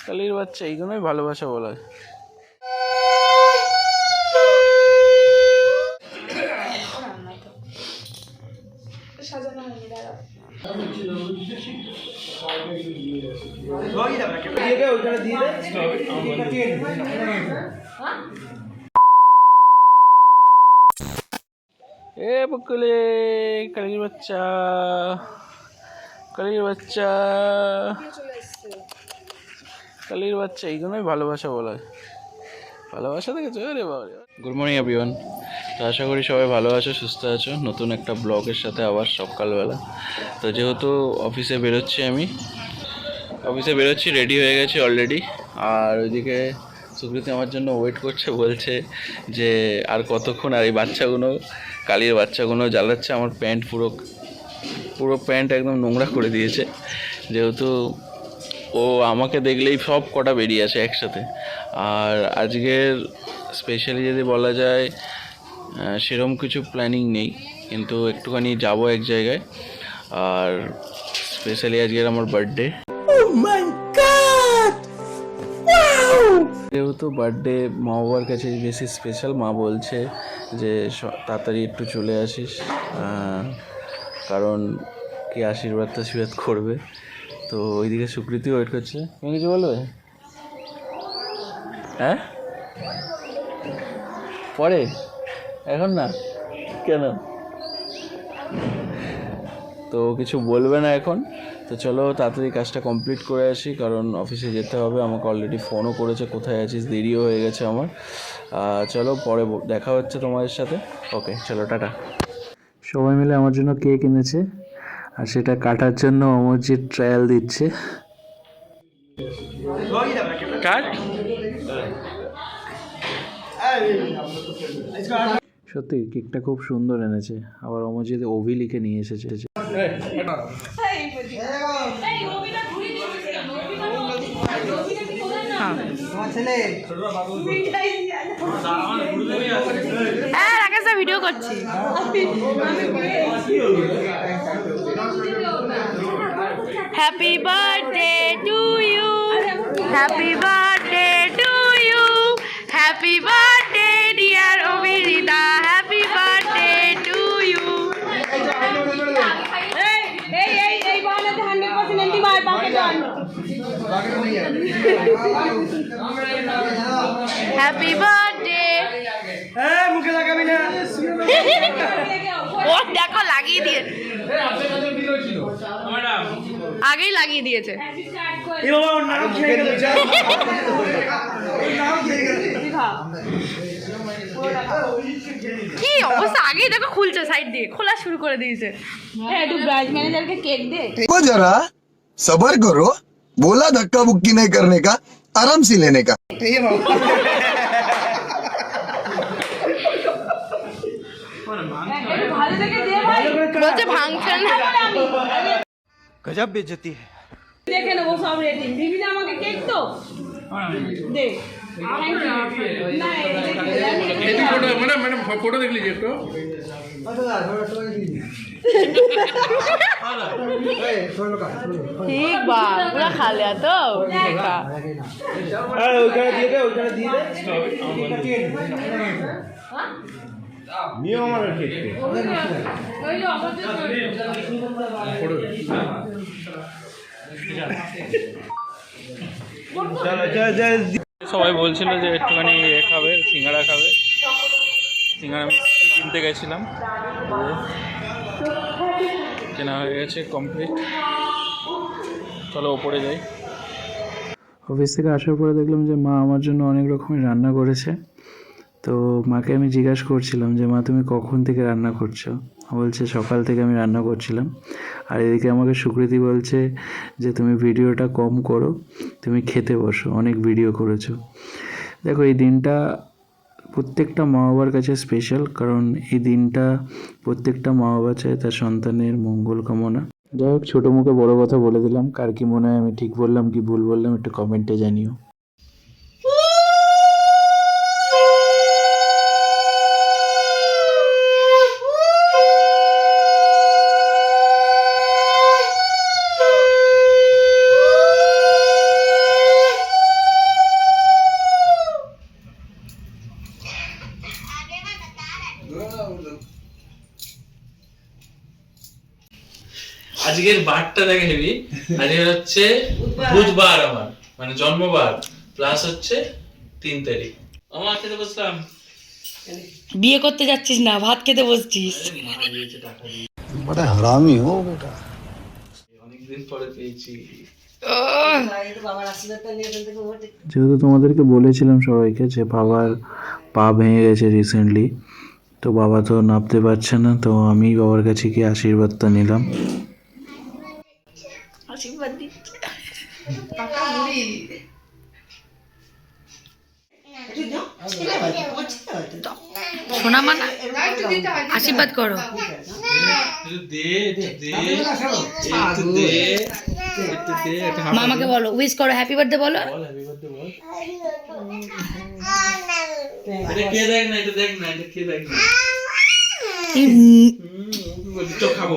কালির বাচ্চা, এইগুলোই ভালোবাসা বলা হয়। এ বকুলে, কালির বাচ্চা, কালির বাচ্চা, কালির বাচ্চা, এইগুলোই ভালোবাসা বলা হয়। ভালোবাসা দেখেছো রে বাবা। Good morning everyone. তো আশা করি সবাই ভালো আছো, সুস্থ আছো। নতুন একটা ব্লগের সাথে আবার সকালবেলা। তো যেহেতু অফিসে বেরোচ্ছি, রেডি হয়ে গেছি অলরেডি। আর ওইদিকে সুকৃতি আমার জন্য ওয়েট করছে, বলছে যে আর কতক্ষণ। আর এই বাচ্চাগুলো, কালির বাচ্চাগুলো জ্বালাচ্ছে আমার প্যান্ট, পুরো প্যান্ট একদম নোংরা করে দিয়েছে। যেহেতু ও আমাকে দেখলেই সব কটা বেরিয়ে আসে একসাথে। আর আজকের স্পেশালি যদি বলা যায়, সেরকম কিছু প্ল্যানিং নেই, কিন্তু একটুখানি যাব এক জায়গায়। আর স্পেশালি আজকের আমার বার্থডে। যেহেতু বার্থডে মা বাবার কাছে বেশি স্পেশাল, মা বলছে যে তাড়াতাড়ি একটু চলে আসিস, কারণ কি আশীর্বাদ করবে। তো ওইদিকে সুকৃতি ওয়েট করছে। তুমি কিছু বলবে? হ্যাঁ, পরে, এখন না কেন? তো কিছু বলবে না এখন। তো চলো তাড়াতাড়ি কাজটা কমপ্লিট করে আসি, কারণ অফিসে যেতে হবে। আমাকে অলরেডি ফোনও করেছে, কোথায় আছিস, দেরিও হয়ে গেছে আমার। চলো পরে দেখা হচ্ছে তোমাদের সাথে। ওকে, চলো টাটা। সবাই মিলে আমার জন্য কেক এনেছে, আর সেটা কাটার জন্য অমরজিৎ ট্রায়াল দিচ্ছে। কাট। সত্যি কেকটা খুব সুন্দর এনেছে, আবার অমরজিৎ ওভি লিখে নিয়ে এসেছে। ভিডিও করছি। Happy birthday to you, happy birthday to you, happy birthday dear Abhirita, happy birthday to you. Happy birthday. মুখে লাগাবি না। ও দেখো লাগিয়ে দিয়ে, আগেই লাগিয়ে দিয়েছে। কি অবস্থা, আগেই দেখো খুলছে, সাইড দিয়ে খোলা শুরু করে দিয়েছে। একটু ব্রাঞ্চ ম্যানেজারকে কেক দে। जरा सबर करो, बोला धक्का बुक्की नहीं करने का, आराम से लेने का। বলছে ভাঙছে না। গজব বেজতি है। দেখে নেবো সব রেটিং। দিবি না আমাকে কেক? তো দে। फोटो देख लीजिए तो। ठीक बा, पूरा खा लिया तो देखा। সবাই বলছিল যে একটুখানি খাবে, সিঙ্গাড়া খাবে। সিঙ্গাড়া আমি কিনতে গেছিলাম, কেনা হয়ে গেছে কমপ্লিট। চলো ওপরে যাই। অফিস থেকে আসার পরে দেখলাম যে মা আমার জন্য অনেক রকমের রান্না করেছে। তো মাকে আমি জিজ্ঞাসা করছিলাম যে মা তুমি কখন থেকে রান্না করছো? বলছে সকাল থেকে আমি রান্না করছিলাম। আর এদিকে আমাকে সুকৃতি বলছে যে তুমি ভিডিওটা কম করো, তুমি খেতে বসো, অনেক ভিডিও করেছো। দেখো এই দিনটা প্রত্যেকটা মা বাবার কাছে স্পেশাল, কারণ এই দিনটা প্রত্যেকটা মা বাবা চায় তার সন্তানের মঙ্গল কামনা। যাই হোক, ছোটো মুখে বড় কথা বলে দিলাম। কার কি মনে হয় আমি ঠিক বললাম কি ভুল বললাম একটু কমেন্টে জানিও। আজকের বারটা দেখে হেবি। আজকে হচ্ছে বুধবার, আমার মানে জন্মবার, প্লাস হচ্ছে 3 তারিখ। আমার খেতে বসলাম। বিয়ে করতে যাচ্ছিস না, ভাত খেতে বসছিস। মা দিয়েছে টাকা দিয়ে, बड़ा हरामी हो बेटा। অনেকদিন পরে পেয়েছি। যেহেতু তোমাদেরকে বলেছিলাম সবাইকে যে বাবার পা ভেঙে গেছে রিসেন্টলি, তো বাবা তো নামতে পারছে না, তো আমি বাবার কাছে গিয়ে আশীর্বাদটা নিলাম। আশীর্বাদ দিচ্ছে। শোনা মানা আশীর্বাদ করো। মামাকে বলো, উইশ করো, হ্যাপি বার্থডে বলো। এটা কে দেখ না, এটা দেখ না, এটা কে দেখ না। চোখ খাবো।